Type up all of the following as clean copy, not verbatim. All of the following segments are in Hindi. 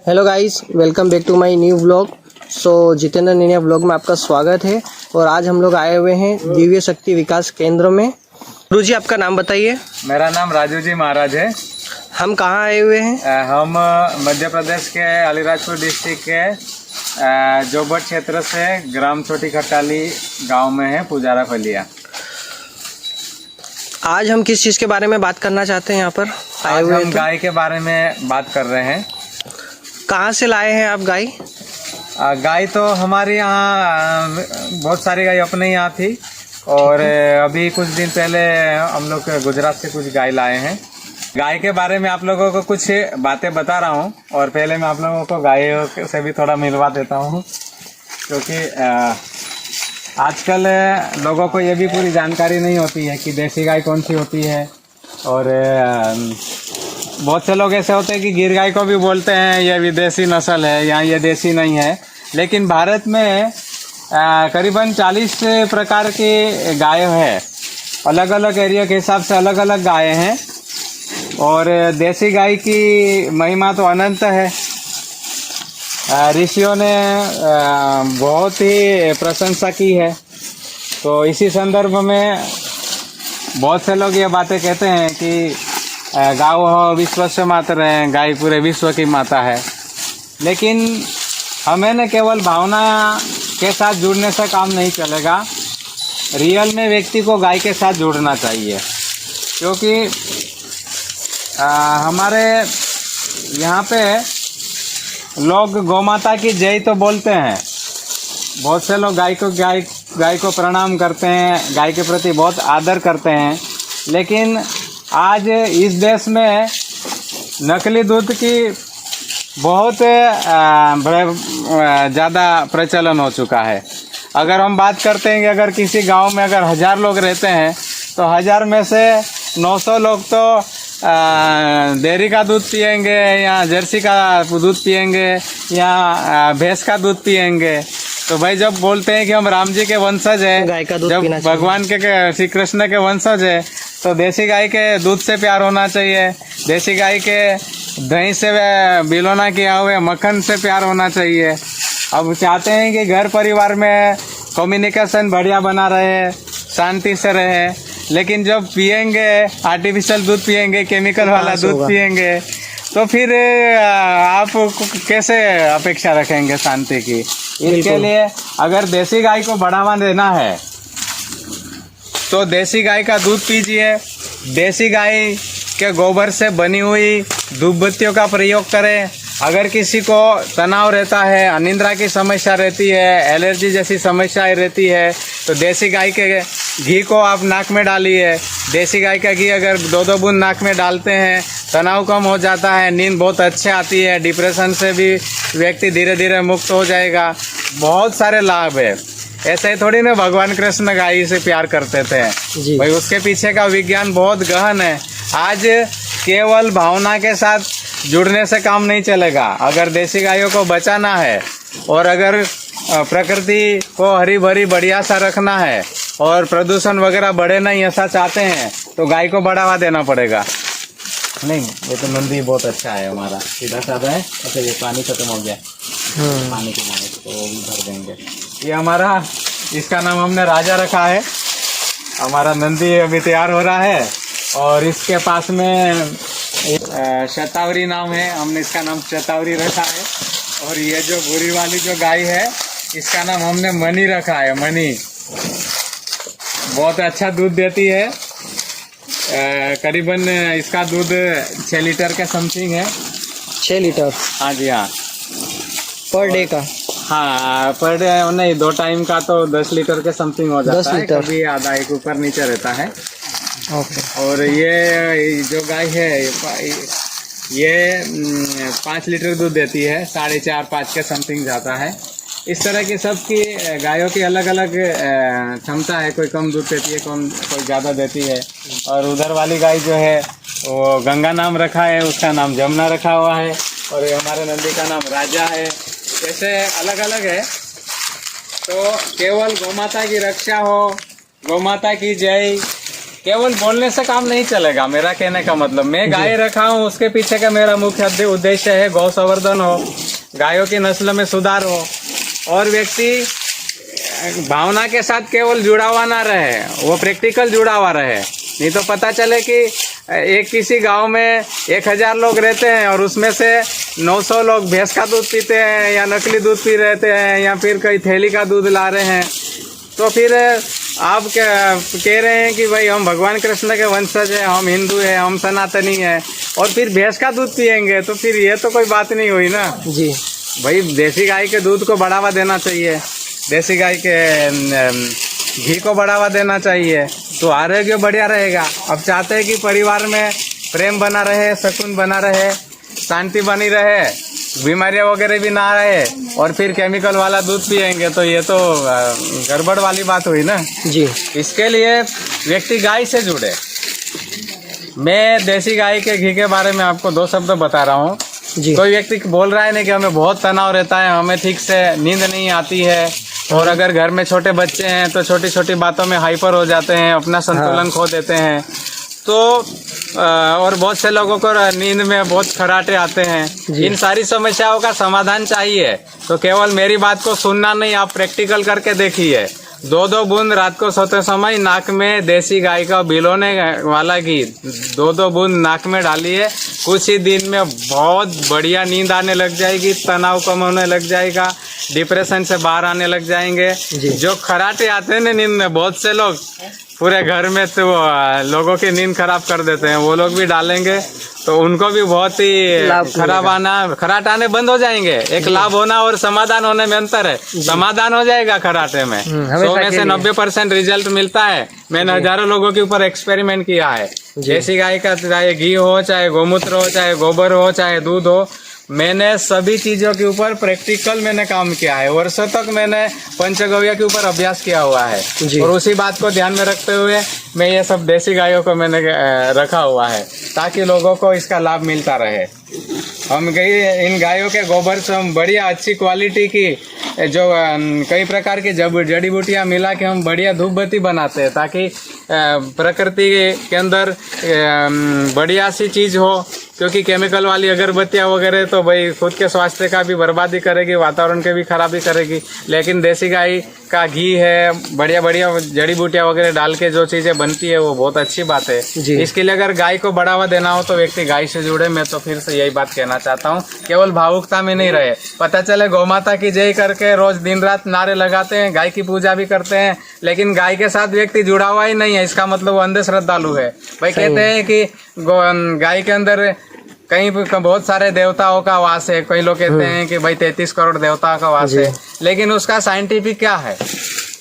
Hello guys, welcome back to my new vlog. Jitendra निनिया व्लॉग में आपका स्वागत है। और आज हम लोग आए हुए हैं दिव्य शक्ति विकास केंद्र में। गुरु जी, आपका नाम बताइए। मेरा नाम राजू जी महाराज है। हम कहाँ आए हुए हैं? हम मध्य प्रदेश के अलीराजपुर डिस्ट्रिक्ट के जोबट क्षेत्र से ग्राम छोटी खट्टाली गांव में है, पुजारा फलिया। आज हम किस चीज़ के बारे में बात करना चाहते हैं? यहाँ पर आए आज हुए हम हैं गाय के बारे में बात कर रहे हैं। कहाँ से लाए हैं आप गाय? गाय तो हमारे यहाँ बहुत सारी गाय अपने यहाँ थी, और अभी कुछ दिन पहले हम लोग गुजरात से कुछ गाय लाए हैं। गाय के बारे में आप लोगों को कुछ बातें बता रहा हूँ, और पहले मैं आप लोगों को गाय से भी थोड़ा मिलवा देता हूँ, क्योंकि आजकल लोगों को ये भी पूरी जानकारी नहीं होती है कि देसी गाय कौन सी होती है। और बहुत से लोग ऐसे होते हैं कि गिर गाय को भी बोलते हैं ये विदेशी नस्ल है या ये देसी नहीं है। लेकिन भारत में करीबन 40 प्रकार की गाय है, अलग अलग एरिया के हिसाब से अलग अलग गाय हैं। और देसी गाय की महिमा तो अनंत है। ऋषियों ने बहुत ही प्रशंसा की है। तो इसी संदर्भ में बहुत से लोग ये बातें कहते हैं कि गाय विश्व से मात्र है, गाय पूरे विश्व की माता है। लेकिन हमें न केवल भावना के साथ जुड़ने से काम नहीं चलेगा, रियल में व्यक्ति को गाय के साथ जुड़ना चाहिए। क्योंकि हमारे यहाँ पे लोग गौमाता की जय तो बोलते हैं, बहुत से लोग गाय को प्रणाम करते हैं, गाय के प्रति बहुत आदर करते हैं। लेकिन आज इस देश में नकली दूध की बहुत ज़्यादा प्रचलन हो चुका है। अगर हम बात करते हैं कि अगर किसी गांव में अगर 1000 लोग रहते हैं तो 1000 में से 900 लोग तो डेयरी का दूध पिएंगे, या जर्सी का दूध पिएंगे, या भैंस का दूध पिएंगे। तो भाई जब बोलते हैं कि हम राम जी के वंशज हैं, गाय का दूध जब पीना भगवान के श्री कृष्ण के वंशज है, तो देसी गाय के दूध से प्यार होना चाहिए। देसी गाय के दही से बिलोना किया हुए मक्खन से प्यार होना चाहिए। अब चाहते हैं कि घर परिवार में कम्युनिकेशन बढ़िया बना रहे, शांति से रहे। लेकिन जब पिएंगे आर्टिफिशियल दूध पिएंगे, केमिकल वाला दूध पिएंगे, तो फिर आप कैसे अपेक्षा रखेंगे शांति की? इसके लिए अगर देसी गाय को बढ़ावा देना है तो देसी गाय का दूध पीजिए। देसी गाय के गोबर से बनी हुई धूप बत्तियों का प्रयोग करें। अगर किसी को तनाव रहता है, अनिद्रा की समस्या रहती है, एलर्जी जैसी समस्याएं रहती है, तो देसी गाय के घी को आप नाक में डालिए। देसी गाय का घी अगर 2-2 बूंद नाक में डालते हैं, तनाव कम हो जाता है, नींद बहुत अच्छी आती है, डिप्रेशन से भी व्यक्ति धीरे धीरे मुक्त हो जाएगा। बहुत सारे लाभ है। ऐसे ही थोड़ी ना भगवान कृष्ण गाय से प्यार करते थे भाई, उसके पीछे का विज्ञान बहुत गहन है। आज केवल भावना के साथ जुड़ने से काम नहीं चलेगा। अगर देसी गायों को बचाना है और अगर प्रकृति को हरी भरी बढ़िया सा रखना है और प्रदूषण वगैरह बढ़े नहीं ऐसा चाहते हैं, तो गाय को बढ़ावा देना पड़ेगा। नहीं, ये तो नंदी बहुत अच्छा है हमारा, सीधा साधा है। अच्छा, ये पानी खत्म हो गया, पानी के मारे तो वो भी भर देंगे। ये हमारा, इसका नाम हमने राजा रखा है। हमारा नंदी अभी तैयार हो रहा है, और इसके पास में शतावरी नाम है, हमने इसका नाम शतावरी रखा है। और ये जो भूरी वाली जो गाय है, इसका नाम हमने मनी रखा है, मनी। बहुत अच्छा दूध देती है। करीबन इसका दूध 6 लीटर का समथिंग है। 6 लीटर? हाँ जी हाँ, पर डे का? हाँ, पर डे नहीं, 2 टाइम का तो 10 लीटर के समथिंग हो जाता है। कभी आधा एक ऊपर नीचे रहता है। और ये जो गाय है ये 5 लीटर दूध देती है, 4.5-5 के समथिंग जाता है। इस तरह की सबकी गायों की अलग अलग क्षमता है। कोई कम दूध देती है, कोई ज़्यादा देती है। और उधर वाली गाय जो है वो गंगा नाम रखा है, उसका नाम जमुना रखा हुआ है। और हमारे नंदी का नाम राजा है। ऐसे अलग अलग है। तो केवल गौमाता की रक्षा हो, गौमाता की जय, केवल बोलने से काम नहीं चलेगा। मेरा कहने का मतलब, मैं गाय रखा हूँ, उसके पीछे का मेरा मुख्य उद्देश्य है गौ संवर्धन हो, गायों की नस्ल में सुधार हो, और व्यक्ति भावना के साथ केवल जुड़ा हुआ ना रहे, वो प्रैक्टिकल जुड़ा हुआ रहे। नहीं तो पता चले कि एक किसी गांव में 1000 लोग रहते हैं और उसमें से 900 लोग भैंस का दूध पीते हैं या नकली दूध पी रहते हैं या फिर कई थैली का दूध ला रहे हैं। तो फिर आप कह रहे हैं कि भाई हम भगवान कृष्ण के वंशज हैं, हम हिंदू हैं, हम सनातनी हैं, और फिर भैंस का दूध पियेंगे, तो फिर ये तो कोई बात नहीं हुई ना जी। भाई देसी गाय के दूध को बढ़ावा देना चाहिए, देसी गाय के घी को बढ़ावा देना चाहिए, तो आरोग्य बढ़िया रहेगा। अब चाहते हैं कि परिवार में प्रेम बना रहे, सुकून बना रहे, शांति बनी रहे, बीमारियां वगैरह भी ना रहे, और फिर केमिकल वाला दूध पिएंगे तो ये तो गड़बड़ वाली बात हुई ना जी। इसके लिए व्यक्ति गाय से जुड़े। मैं देसी गाय के घी के बारे में आपको 2 शब्द बता रहा हूँ जी। कोई व्यक्ति बोल रहा है नहीं कि हमें बहुत तनाव रहता है, हमें ठीक से नींद नहीं आती है, और अगर घर में छोटे बच्चे हैं तो छोटी छोटी बातों में हाइपर हो जाते हैं, अपना संतुलन खो देते हैं, तो और बहुत से लोगों को नींद में बहुत खर्राटे आते हैं। इन सारी समस्याओं का समाधान चाहिए तो केवल मेरी बात को सुनना नहीं, आप प्रैक्टिकल करके देखिए। 2-2 बूंद रात को सोते समय नाक में देसी गाय का बिलोने वाला घी 2-2 बूंद नाक में डालिए, कुछ ही दिन में बहुत बढ़िया नींद आने लग जाएगी, तनाव कम होने लग जाएगा, डिप्रेशन से बाहर आने लग जाएंगे। जो खर्राटे आते हैं ना नींद में, बहुत से लोग पूरे घर में तो लोगों की नींद खराब कर देते हैं, वो लोग भी डालेंगे तो उनको भी बहुत ही खर्राट आने बंद हो जाएंगे। एक लाभ होना और समाधान होने में अंतर है। समाधान हो जाएगा खर्राटे में 100 में से 90% रिजल्ट मिलता है। मैंने हजारों लोगों के ऊपर एक्सपेरिमेंट किया है। देसी गाय का चाहे घी हो, चाहे गोमूत्र हो, चाहे गोबर हो, चाहे दूध हो, मैंने सभी चीजों के ऊपर प्रैक्टिकल मैंने काम किया है। वर्षों तक मैंने पंचगव्य के ऊपर अभ्यास किया हुआ है, और उसी बात को ध्यान में रखते हुए मैं ये सब देसी गायों को मैंने रखा हुआ है ताकि लोगों को इसका लाभ मिलता रहे। हम इन गायों के गोबर से हम बढ़िया अच्छी क्वालिटी की जो कई प्रकार की जड़ी बूटियाँ मिला के हम बढ़िया धूप बत्ती बनाते हैं, ताकि प्रकृति के अंदर बढ़िया सी चीज़ हो। क्योंकि केमिकल वाली अगरबत्तियाँ वगैरह तो भाई खुद के स्वास्थ्य का भी बर्बादी करेगी, वातावरण के भी खराबी करेगी। लेकिन देसी गाय का घी है, बढ़िया बढ़िया जड़ी बूटियाँ वगैरह डाल के जो चीज़ें बनती है वो बहुत अच्छी बात है। इसके लिए अगर गाय को बढ़ावा देना हो तो व्यक्ति गाय से जुड़े। मैं तो फिर से यही बात कहना चाहता हूँ, केवल भावुकता में नहीं रहे। पता चले गौ माता की जय करके रोज दिन रात नारे लगाते हैं, गाय की पूजा भी करते हैं, लेकिन गाय के साथ व्यक्ति जुड़ा हुआ ही नहीं है, इसका मतलब वो अंधे श्रद्धालु है। भाई कहते हैं कि गाय के अंदर कहीं बहुत सारे देवताओं का वास है, कई लोग कहते हैं कि भाई 33 करोड़ देवताओं का वास है, लेकिन उसका साइंटिफिक क्या है?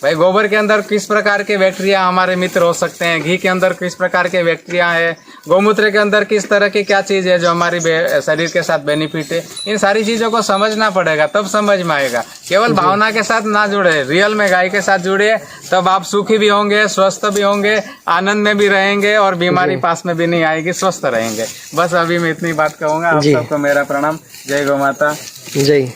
भाई गोबर के अंदर किस प्रकार के बैक्टीरिया हमारे मित्र हो सकते हैं, घी के अंदर किस प्रकार के बैक्टीरिया है, गोमूत्र के अंदर किस तरह की क्या चीज़ है जो हमारी शरीर के साथ बेनिफिट है। इन सारी चीज़ों को समझना पड़ेगा, तब समझ में आएगा। केवल भावना के साथ ना जुड़े, रियल में गाय के साथ जुड़े, तब आप सुखी भी होंगे, स्वस्थ भी होंगे, आनंद में भी रहेंगे, और बीमारी पास में भी नहीं आएगी, स्वस्थ रहेंगे। बस अभी मैं इतनी बात कहूँगा। आप सबको मेरा प्रणाम। जय गौ माता। जय।